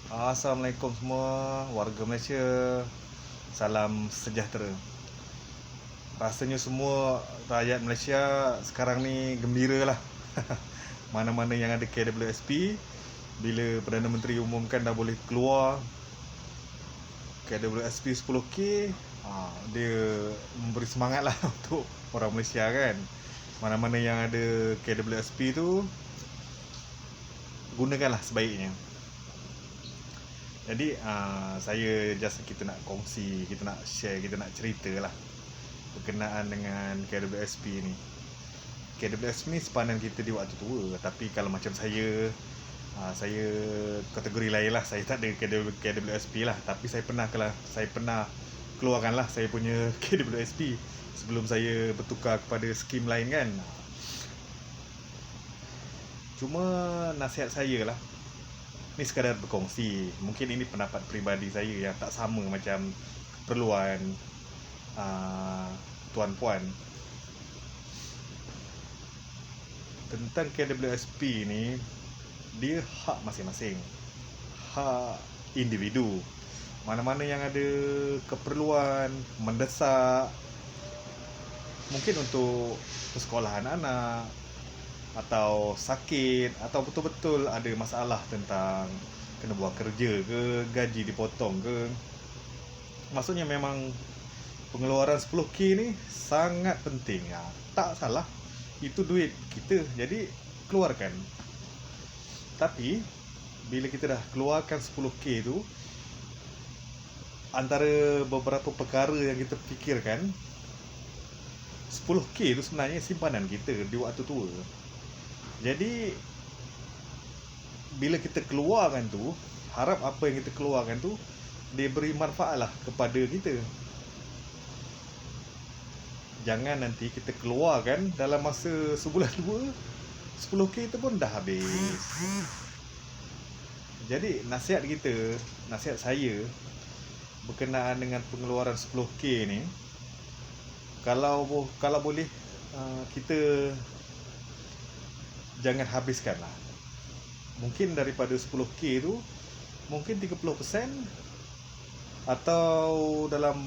Assalamualaikum semua warga Malaysia. Salam sejahtera. Rasanya semua rakyat Malaysia sekarang ni gembira lah. Mana-mana yang ada KWSP, bila Perdana Menteri umumkan dah boleh keluar KWSP 10K, dia memberi semangat lah untuk orang Malaysia kan. Mana-mana yang ada KWSP tu, gunakanlah sebaiknya. Jadi saya kita nak kongsi, kita nak share, kita nak cerita lah berkenaan dengan KWSP ni. KWSP ni sepadan kita di waktu tua. Tapi kalau macam saya kategori lain lah. Saya tak ada KWSP lah. Tapi saya pernah keluarkan lah saya punya KWSP sebelum saya bertukar kepada skim lain kan. Cuma nasihat saya lah, ni sekadar berkongsi. Mungkin ini pendapat peribadi saya yang tak sama macam keperluan tuan-puan. Tentang KWSP ni, dia hak masing-masing, hak individu. Mana-mana yang ada keperluan mendesak, mungkin untuk persekolahan anak, atau sakit, atau betul-betul ada masalah tentang kena buang kerja ke, gaji dipotong ke, maksudnya memang pengeluaran 10K ni sangat penting. Tak salah, itu duit kita, jadi keluarkan. Tapi bila kita dah keluarkan 10K tu, antara beberapa perkara yang kita fikirkan, 10K tu sebenarnya simpanan kita di waktu tua. Jadi bila kita keluarkan tu, harap apa yang kita keluarkan tu dia beri manfaat lah kepada kita. Jangan nanti kita keluarkan dalam masa sebulan dua, 10K tu pun dah habis. Jadi nasihat saya berkenaan dengan pengeluaran 10K ni, kalau boleh kita jangan habiskan lah. Mungkin daripada 10K tu, mungkin 30% atau dalam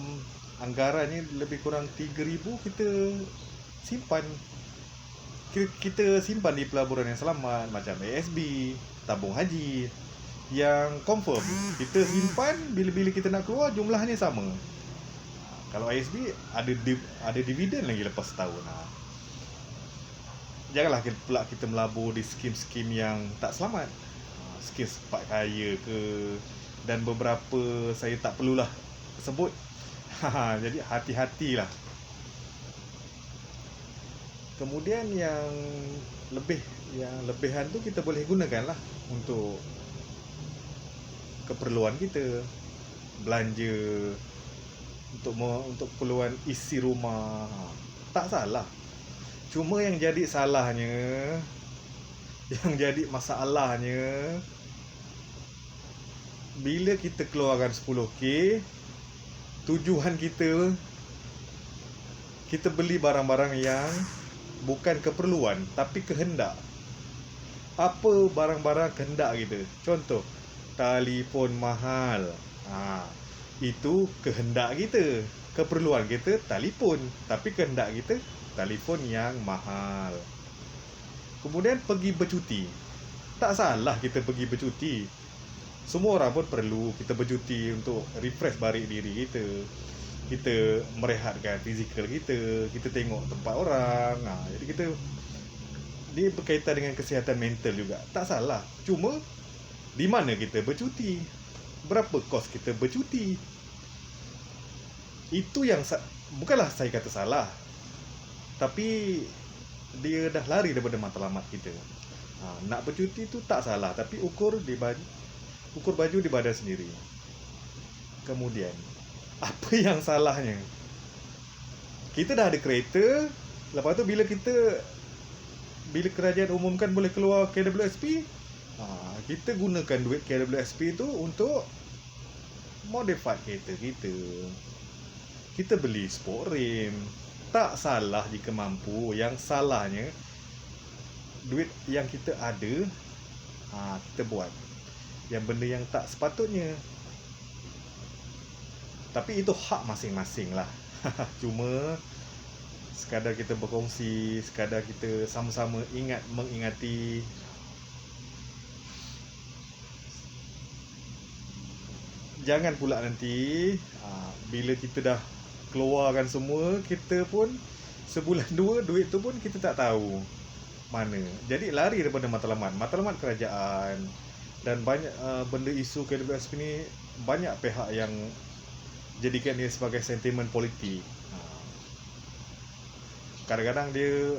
anggarannya lebih kurang 3,000 kita simpan. Kita simpan di pelaburan yang selamat, macam ASB, tabung haji yang confirm. Kita simpan, bila-bila kita nak keluar jumlahnya sama. Kalau ASB ada dividen lagi lepas setahun. Janganlah kita melabur di skim-skim yang tak selamat, skim sepat kaya ke, dan beberapa saya tak perlulah sebut. Jadi hati-hatilah. Kemudian yang lebihan tu kita boleh gunakan lah untuk keperluan kita, belanja, untuk keperluan isi rumah. Tak salah. Cuma yang jadi masalahnya, bila kita keluarkan 10K, tujuan kita beli barang-barang yang bukan keperluan tapi kehendak. Apa barang-barang kehendak kita? Contoh, telefon mahal. Itu kehendak kita. Keperluan kita telefon, tapi kehendak kita telefon yang mahal. Kemudian pergi bercuti. Tak salah kita pergi bercuti. Semua orang pun perlu kita bercuti untuk refresh balik diri kita. Kita merehatkan fizikal kita, kita tengok tempat orang. Jadi dia berkaitan dengan kesihatan mental juga. Tak salah. Cuma di mana kita bercuti? Berapa kos kita bercuti? Itu yang bukanlah saya kata salah, tapi dia dah lari daripada matlamat kita. Nak bercuti tu tak salah, tapi ukur baju di badan sendiri. Kemudian, apa yang salahnya? Kita dah ada kereta, lepas tu bila kerajaan umumkan boleh keluar KWSP, kita gunakan duit KWSP tu untuk modify kereta kita. Kita beli sport rim. Tak salah jika mampu. Yang salahnya, duit yang kita ada, kita buat. yang benda yang tak sepatutnya. Tapi itu hak masing-masing lah. Cuma sekadar kita berkongsi, sekadar kita sama-sama mengingati. Jangan pula nanti bila kita dah keluarkan semua, kita pun sebulan dua duit tu pun kita tak tahu mana. Jadi lari daripada matlamat kerajaan. Dan banyak benda isu KWSP ni, banyak pihak yang jadikan dia sebagai sentimen politik. Kadang-kadang dia,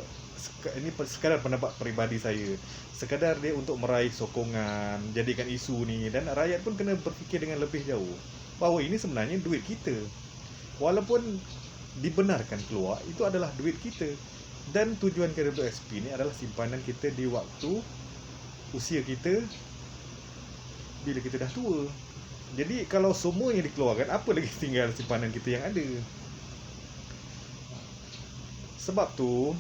ini sekadar pendapat peribadi saya, sekadar dia untuk meraih sokongan, jadikan isu ni. Dan rakyat pun kena berfikir dengan lebih jauh bahawa ini sebenarnya duit kita. Walaupun dibenarkan keluar, itu adalah duit kita. Dan tujuan KWSP ni adalah simpanan kita di waktu usia kita bila kita dah tua. Jadi kalau semuanya dikeluarkan, apa lagi tinggal simpanan kita yang ada? Sebab tu,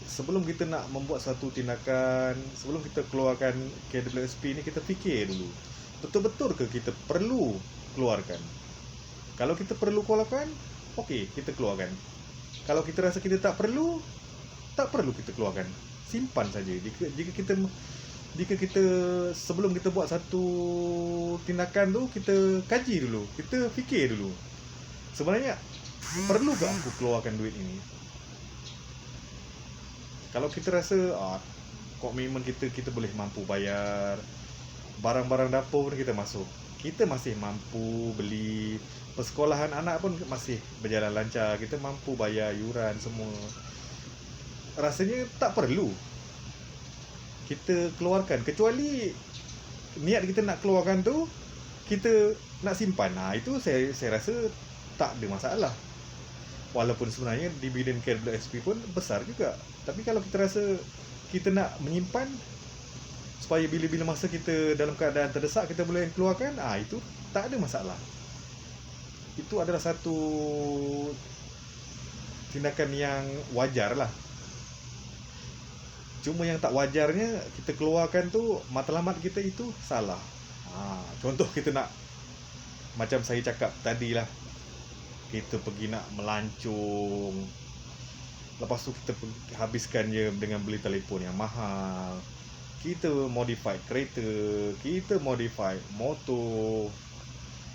sebelum kita nak membuat satu tindakan, sebelum kita keluarkan KWSP ni, kita fikir dulu, betul-betul ke kita perlu keluarkan? Kalau kita perlu keluarkan, okey, kita keluarkan. Kalau kita rasa kita tak perlu kita keluarkan. Simpan saja. Jika kita sebelum kita buat satu tindakan tu, kita kaji dulu, kita fikir dulu, sebenarnya perlu ke aku keluarkan duit ini? Kalau kita rasa komitmen kita boleh mampu bayar, barang-barang dapur pun kita masuk, kita masih mampu beli, persekolahan anak pun masih berjalan lancar, kita mampu bayar yuran semua, rasanya tak perlu kita keluarkan. Kecuali niat kita nak keluarkan tu, kita nak simpan, itu saya rasa tak ada masalah. Walaupun sebenarnya dividen KWSP pun besar juga. Tapi kalau kita rasa kita nak menyimpan supaya bila-bila masa kita dalam keadaan terdesak kita boleh keluarkan, itu tak ada masalah. Itu adalah satu tindakan yang wajar lah. Cuma yang tak wajarnya, kita keluarkan tu, matlamat kita itu salah. Contoh kita nak, macam saya cakap tadi lah, kita pergi nak melancong, lepas tu kita habiskan je dengan beli telefon yang mahal, kita modify kereta, kita modify motor,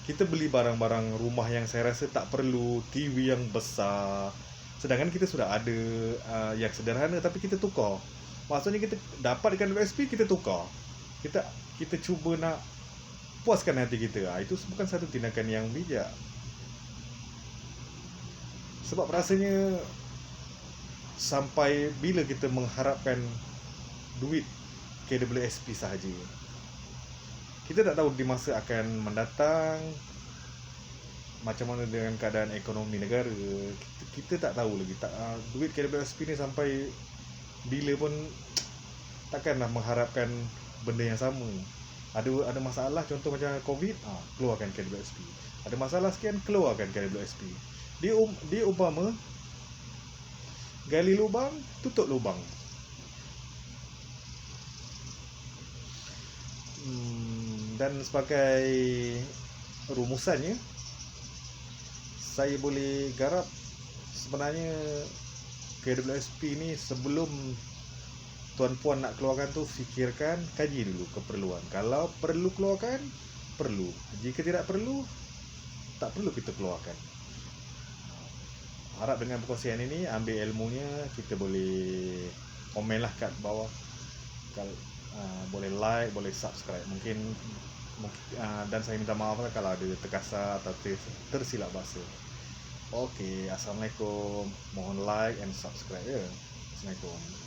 kita beli barang-barang rumah yang saya rasa tak perlu, TV yang besar, sedangkan kita sudah ada yang sederhana tapi kita tukar. Maksudnya kita dapatkan USP, kita tukar, kita cuba nak puaskan hati kita. Itu bukan satu tindakan yang bijak. Sebab rasanya sampai bila kita mengharapkan duit KWSP sahaja? Kita tak tahu di masa akan mendatang macam mana dengan keadaan ekonomi negara. Kita tak tahu lagi. Duit KWSP ni sampai bila pun takkanlah mengharapkan benda yang sama. Ada masalah, contoh macam COVID, keluarkan KWSP. Ada masalah sekian, keluarkan KWSP. Dia umpama gali lubang, tutup lubang. Dan sebagai rumusannya, saya boleh garap sebenarnya KWSP ni sebelum tuan-puan nak keluarkan tu, fikirkan, kaji dulu keperluan. Kalau perlu keluarkan, perlu. Jika tidak perlu, tak perlu kita keluarkan. Harap dengan perkongsian ini, ambil ilmunya, kita boleh komen lah kat bawah. Boleh like, boleh subscribe. Mungkin dan saya minta maaf lah kalau ada terkasar atau tersilap bahasa. Okey, Assalamualaikum. Mohon like and subscribe ya. Assalamualaikum.